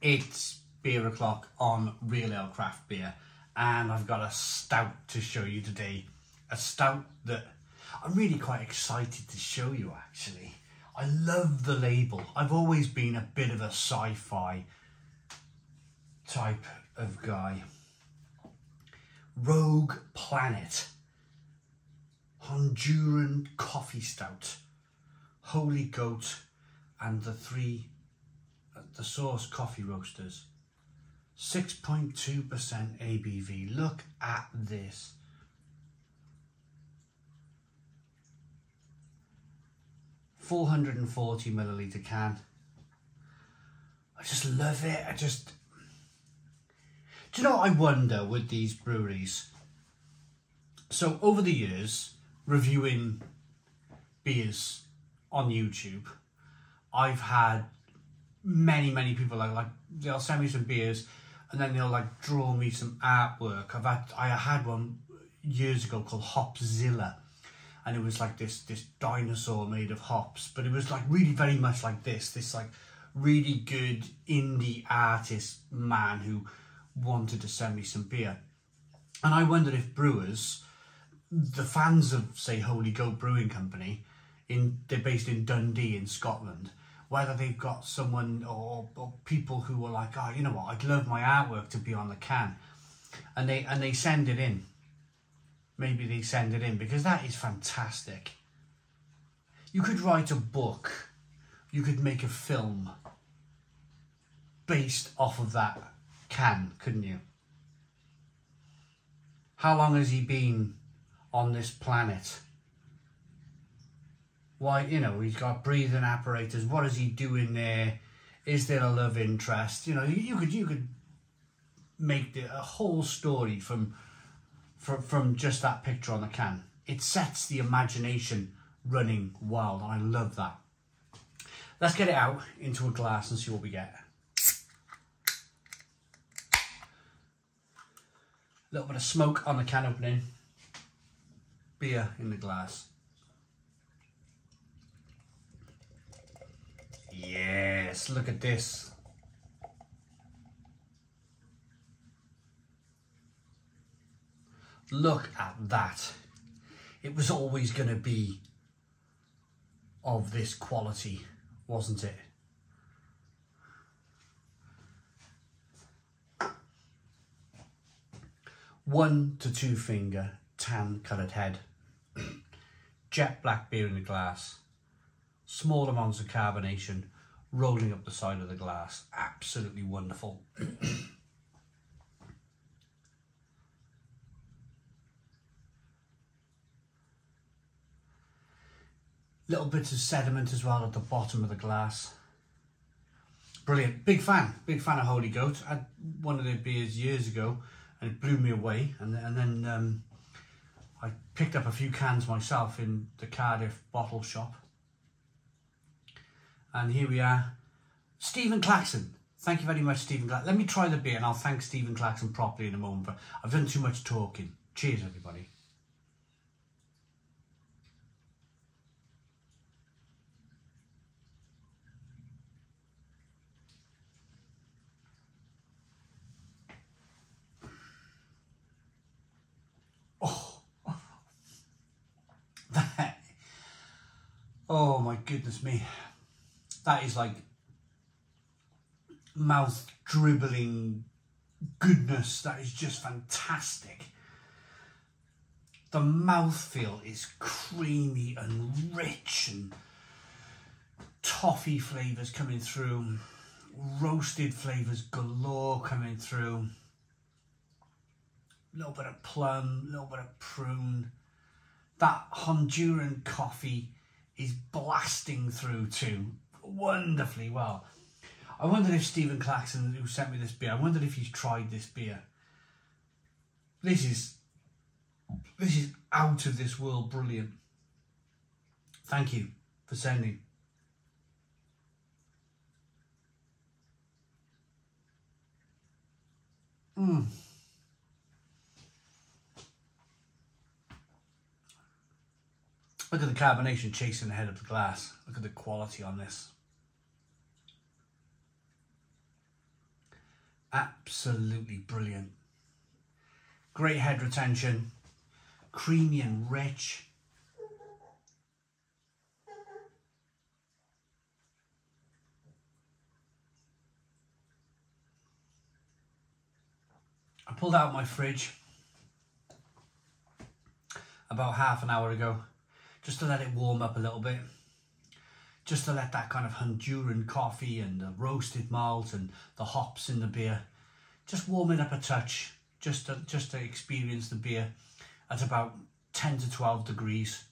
It's beer o'clock on Real Ale Craft Beer, and I've got a stout to show you today. A stout that I'm really quite excited to show you, actually. I love the label. I've always been a bit of a sci-fi type of guy. Rogue Planet Honduran Coffee Stout, Holy Goat, and the Source Coffee Roasters. 6.2% ABV. Look at this. $440ml can. I just love it. Do you know what I wonder with these breweries? So over the years, reviewing beers on YouTube, I've had many people like they'll send me some beers and then they'll like draw me some artwork. I had one years ago called Hopzilla, and it was like this dinosaur made of hops, but it was like really very much like this like really good indie artist man who wanted to send me some beer. And I wondered if brewers, the fans of say Holy Goat Brewing Company, they're based in Dundee in Scotland, whether they've got someone or people who were like, oh, you know what, I'd love my artwork to be on the can, and they send it in. Maybe they send it in, because that is fantastic. You could write a book, you could make a film based off of that can, couldn't you? How long has he been on this planet? Why, you know, he's got breathing apparatus. What is he doing there? Is there a love interest? You know, you could make a whole story from just that picture on the can. It sets the imagination running wild, and I love that. Let's get it out into a glass and see what we get. A little bit of smoke on the can opening. Beer in the glass. Yes, look at this. Look at that. It was always going to be of this quality, wasn't it? One to two finger tan coloured head. Jet black beer in the glass. Small amounts of carbonation rolling up the side of the glass. Absolutely wonderful. Little bits of sediment as well at the bottom of the glass. Brilliant. Big fan of Holy Goat. I had one of their beers years ago and it blew me away. And then I picked up a few cans myself in the Cardiff bottle shop. And here we are. Stephen Claxon. Thank you very much, Stephen Claxon. Let me try the beer and I'll thank Stephen Claxon properly in a moment. But I've done too much talking. Cheers, everybody. Oh my goodness me. That is like mouth dribbling goodness. That is just fantastic. The mouthfeel is creamy and rich, and toffee flavours coming through, roasted flavours galore coming through, a little bit of plum, a little bit of prune. That Honduran coffee is blasting through too, wonderfully well. I wondered if Stephen Claxon, who sent me this beer, I wondered if he's tried this beer. This is out of this world brilliant. Thank you for sending. Look at the carbonation chasing the head of the glass. Look at the quality on this. Absolutely brilliant. Great head retention, creamy and rich. I pulled out my fridge about half an hour ago, just to let it warm up a little bit, just to let that kind of Honduran coffee and the roasted malt and the hops in the beer just warm it up a touch, just to experience the beer at about 10 to 12 degrees.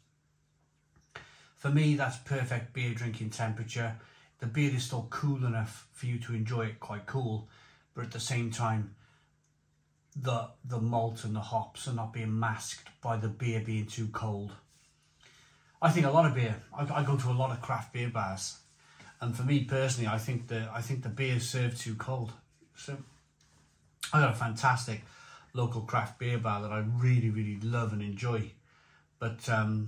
For me, that's perfect beer drinking temperature. The beer is still cool enough for you to enjoy it quite cool, but at the same time, the malt and the hops are not being masked by the beer being too cold. I think a lot of beer, I go to a lot of craft beer bars, and for me personally, I think the beer is served too cold. So I got a fantastic local craft beer bar that I really, really love and enjoy, but the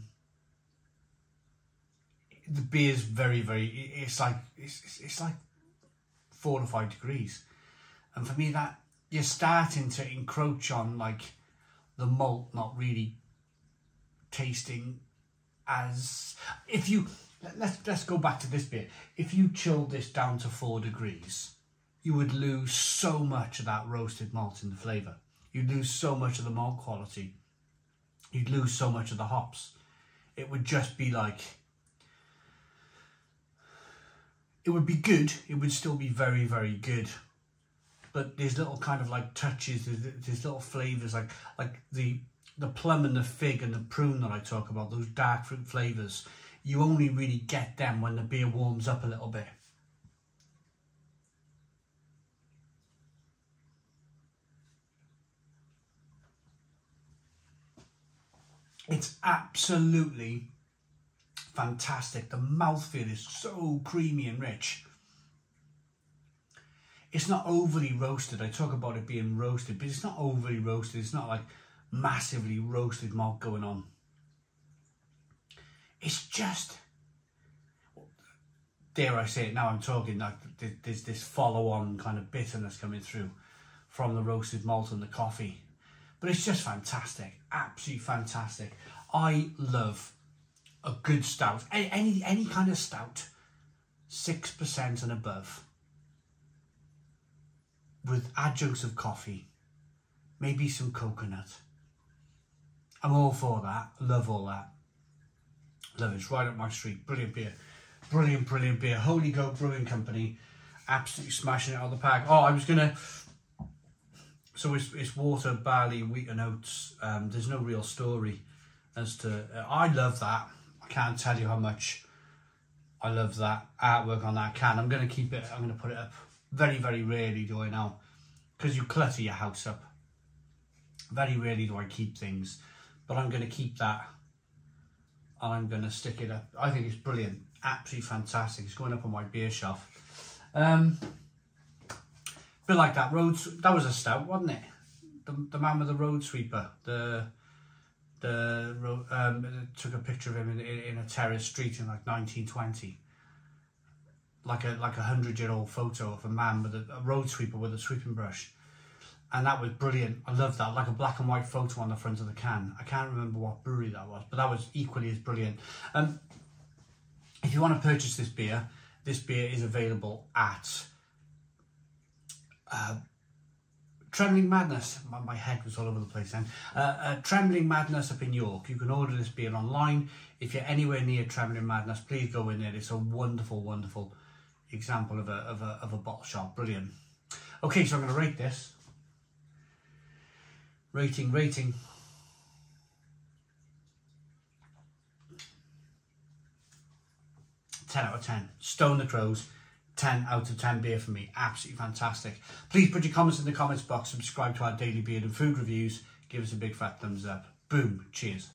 beer is very, very, it's like 4 to 5 degrees, and for me that you're starting to encroach on like the malt not really tasting as, if you, let's go back to this beer. If you chilled this down to 4 degrees, you would lose so much of that roasted malt in the flavour. You'd lose so much of the malt quality. You'd lose so much of the hops. It would just be like, it would be good. It would still be very, very good. But there's little kind of like touches, there's little flavours like the plum and the fig and the prune that I talk about, those dark fruit flavours. You only really get them when the beer warms up a little bit. It's absolutely fantastic. The mouthfeel is so creamy and rich. It's not overly roasted. I talk about it being roasted, but it's not overly roasted. It's not like massively roasted malt going on. It's just, dare I say it, now I'm talking like there's this follow-on kind of bitterness coming through from the roasted malt and the coffee. But it's just fantastic, absolutely fantastic. I love a good stout, any kind of stout, 6% and above, with adjuncts of coffee, maybe some coconut. I'm all for that, love all that. Love it, it's right up my street. Brilliant beer, brilliant, brilliant beer. Holy Goat Brewing Company, absolutely smashing it out of the park. Oh, I was gonna, so it's water, barley, wheat and oats. There's no real story as to, I love that. I can't tell you how much I love that artwork on that can. I'm gonna keep it, I'm gonna put it up. Very, very rarely do I now, because you clutter your house up. Very rarely do I keep things, but I'm going to keep that and I'm going to stick it up. I think it's brilliant, absolutely fantastic. It's going up on my beer shelf. Bit like that that was a stout, wasn't it? The man with the road sweeper. Took a picture of him in a terrace street in like 1920. Like a 100-year-old photo of a man with a road sweeper with a sweeping brush, and that was brilliant. I love that, like a black and white photo on the front of the can. I can't remember what brewery that was, but that was equally as brilliant. If you want to purchase this beer is available at Trembling Madness. My head was all over the place then. Trembling Madness up in York. You can order this beer online. If you're anywhere near Trembling Madness, please go in there. It's a wonderful, wonderful example of a bottle shop. Brilliant. Okay, so I'm going to rate this. Rating. 10 out of 10. Stone the Crows. 10 out of 10 beer for me. Absolutely fantastic. Please put your comments in the comments box. Subscribe to our daily beer and food reviews. Give us a big fat thumbs up. Boom. Cheers.